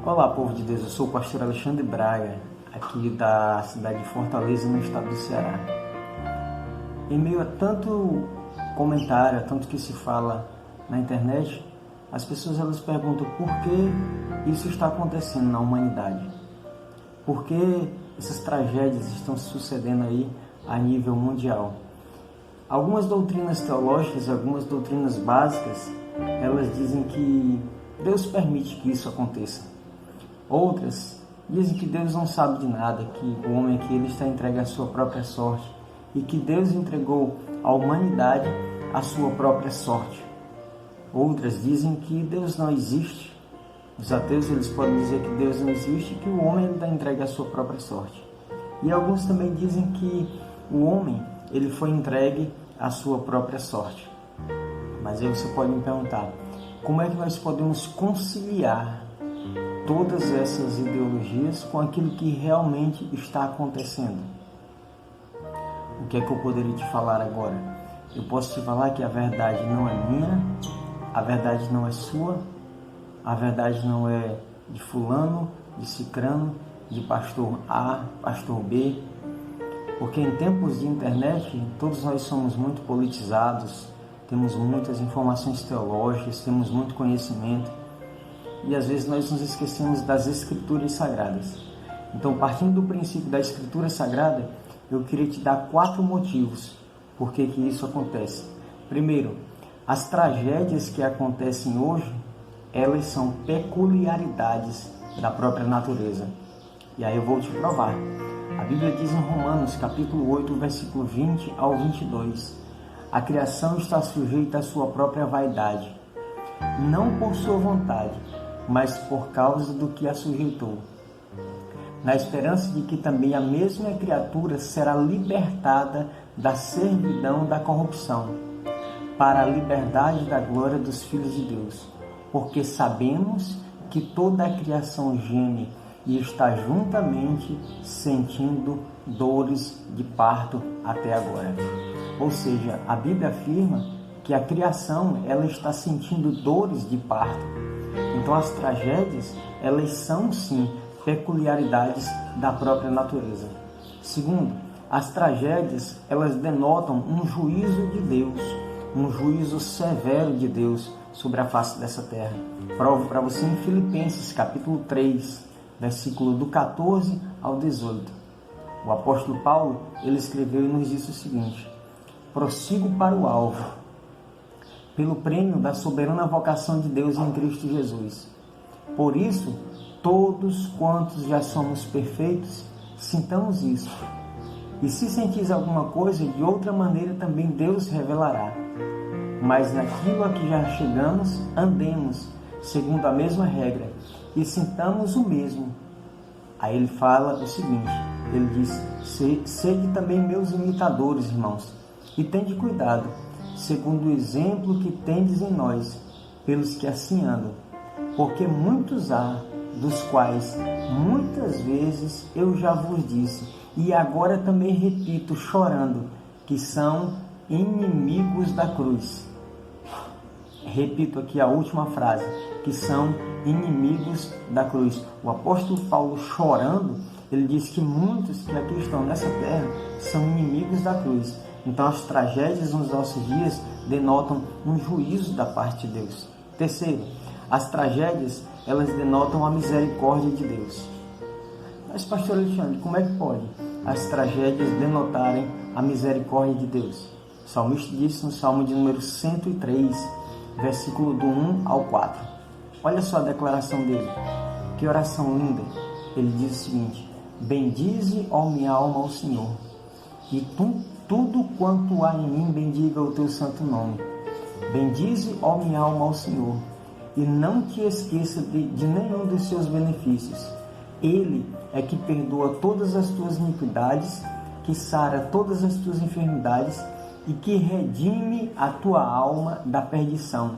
Olá, povo de Deus, eu sou o pastor Alexandre Braga, aqui da cidade de Fortaleza, no estado do Ceará. Em meio a tanto comentário, a tanto que se fala na internet, as pessoas elas perguntam por que isso está acontecendo na humanidade. Por que essas tragédias estão se sucedendo aí a nível mundial? Algumas doutrinas teológicas, algumas doutrinas básicas, elas dizem que Deus permite que isso aconteça. Outras dizem que Deus não sabe de nada, que o homem aqui ele está entregue à sua própria sorte e que Deus entregou à humanidade a sua própria sorte. Outras dizem que Deus não existe. Os ateus eles podem dizer que Deus não existe e que o homem está entregue à sua própria sorte. E alguns também dizem que o homem ele foi entregue à sua própria sorte. Mas aí você pode me perguntar, como é que nós podemos conciliar todas essas ideologias com aquilo que realmente está acontecendo? O que é que eu poderia te falar agora? Eu posso te falar que a verdade não é minha, a verdade não é sua, a verdade não é de fulano, de cicrano, de pastor A, pastor B, porque em tempos de internet todos nós somos muito politizados, temos muitas informações teológicas, temos muito conhecimento, e às vezes nós nos esquecemos das Escrituras Sagradas. Então, partindo do princípio da Escritura Sagrada, eu queria te dar 4 motivos por que isso acontece. Primeiro, as tragédias que acontecem hoje, elas são peculiaridades da própria natureza. E aí eu vou te provar. A Bíblia diz em Romanos, capítulo 8, versículo 20 ao 22, a criação está sujeita à sua própria vaidade, não por sua vontade, mas por causa do que a sujeitou, na esperança de que também a mesma criatura será libertada da servidão da corrupção, para a liberdade da glória dos filhos de Deus. Porque sabemos que toda a criação geme e está juntamente sentindo dores de parto até agora. Ou seja, a Bíblia afirma que a criação ela está sentindo dores de parto. Então as tragédias, elas são sim peculiaridades da própria natureza. Segundo, as tragédias, elas denotam um juízo de Deus, um juízo severo de Deus sobre a face dessa terra. Provo para você em Filipenses, capítulo 3, versículo do 14 ao 18. O apóstolo Paulo, ele escreveu e nos disse o seguinte: prossigo para o alvo, pelo prêmio da soberana vocação de Deus em Cristo Jesus. Por isso, todos quantos já somos perfeitos, sintamos isso. E se sentis alguma coisa, de outra maneira também Deus revelará. Mas naquilo a que já chegamos, andemos, segundo a mesma regra, e sintamos o mesmo. Aí ele fala o seguinte, ele diz, sede também meus imitadores, irmãos, e tende cuidado, segundo o exemplo que tendes em nós, pelos que assim andam. Porque muitos há, dos quais muitas vezes eu já vos disse, e agora também repito, chorando, que são inimigos da cruz. Repito aqui a última frase, que são inimigos da cruz. O apóstolo Paulo, chorando, ele diz que muitos que aqui estão nessa terra são inimigos da cruz. Então as tragédias nos nossos dias denotam um juízo da parte de Deus. Terceiro, as tragédias, elas denotam a misericórdia de Deus. Mas, pastor Alexandre, como é que pode as tragédias denotarem a misericórdia de Deus? O salmista disse no Salmo de número 103, versículo do 1 ao 4. Olha só a declaração dele. Que oração linda. Ele diz o seguinte: bendize, ó minha alma, ao Senhor, e tudo quanto há em mim bendiga o teu santo nome. Bendize, ó minha alma, ao Senhor, e não te esqueça de nenhum dos seus benefícios. Ele é que perdoa todas as tuas iniquidades, que sara todas as tuas enfermidades e que redime a tua alma da perdição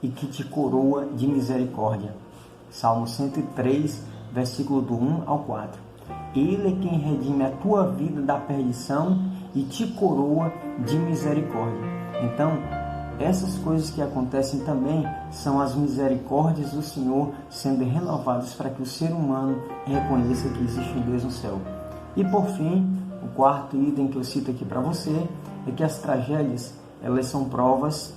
e que te coroa de misericórdia. Salmo 103, versículo do 1 ao 4. Ele é quem redime a tua vida da perdição e te coroa de misericórdia. Então, essas coisas que acontecem também são as misericórdias do Senhor sendo renovadas para que o ser humano reconheça que existe um Deus no céu. E por fim, o quarto item que eu cito aqui para você é que as tragédias, elas são provas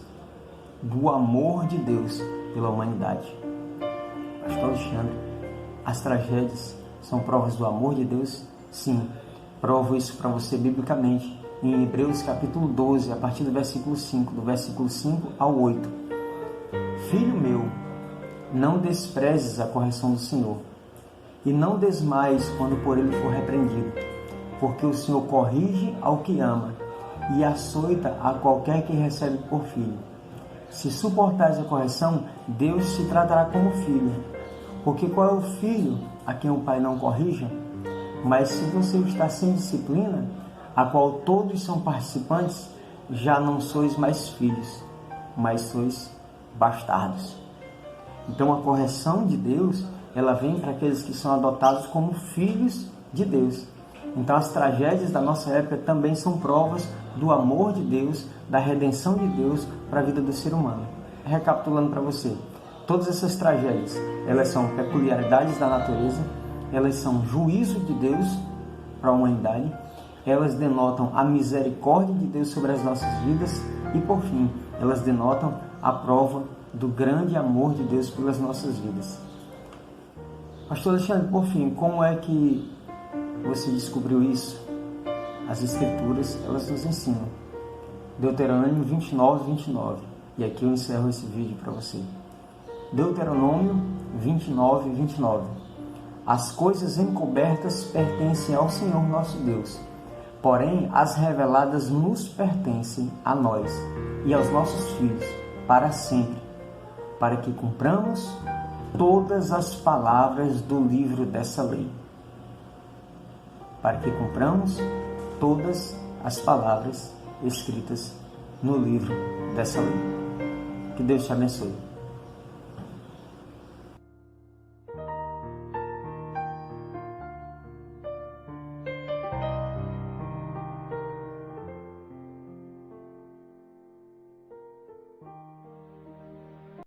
do amor de Deus pela humanidade. Pastor Alexandre, as tragédias são provas do amor de Deus? Sim, provo isso para você biblicamente em Hebreus capítulo 12, a partir do versículo 5, do versículo 5 ao 8. Filho meu, não desprezes a correção do Senhor, e não desmaies quando por ele for repreendido, porque o Senhor corrige ao que ama, e açoita a qualquer que recebe por filho. Se suportares a correção, Deus te tratará como filho, porque qual é o filho a quem o pai não corrija? Mas se você está sem disciplina, a qual todos são participantes, já não sois mais filhos, mas sois bastardos. Então a correção de Deus, ela vem para aqueles que são adotados como filhos de Deus. Então as tragédias da nossa época também são provas do amor de Deus, da redenção de Deus para a vida do ser humano. Recapitulando para você, todas essas tragédias, elas são peculiaridades da natureza, elas são juízo de Deus para a humanidade, elas denotam a misericórdia de Deus sobre as nossas vidas e, por fim, elas denotam a prova do grande amor de Deus pelas nossas vidas. Pastor Alexandre, por fim, como é que você descobriu isso? As Escrituras, elas nos ensinam. Deuteronômio 29, 29. E aqui eu encerro esse vídeo para você. Deuteronômio 29, 29. As coisas encobertas pertencem ao Senhor nosso Deus, porém as reveladas nos pertencem a nós e aos nossos filhos para sempre, para que cumpramos todas as palavras do livro dessa lei. Para que cumpramos todas as palavras escritas no livro dessa lei. Que Deus te abençoe.